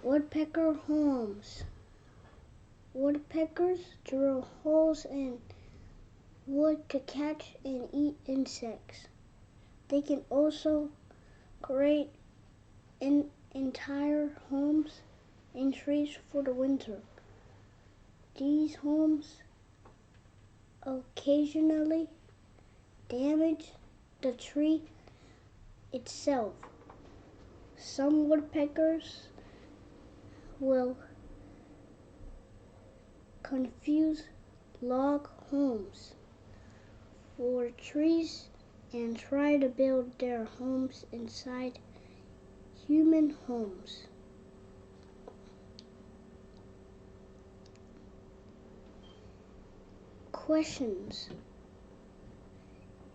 Woodpecker Homes. Woodpeckers drill holes in wood to catch and eat insects. They can also create entire homes in trees for the winter. These homes occasionally damage the tree itself. Some woodpeckers will confuse log homes for trees and try to build their homes inside human homes. Questions: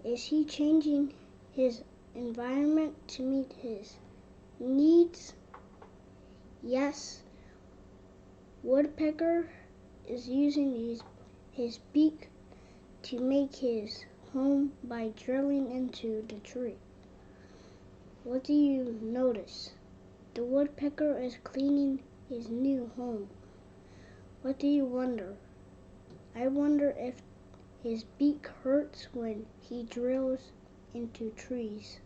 is he changing his environment to meet his needs? Yes. Woodpecker is using his beak to make his home by drilling into the tree. What do you notice? The woodpecker is cleaning his new home. What do you wonder? I wonder if his beak hurts when he drills into trees.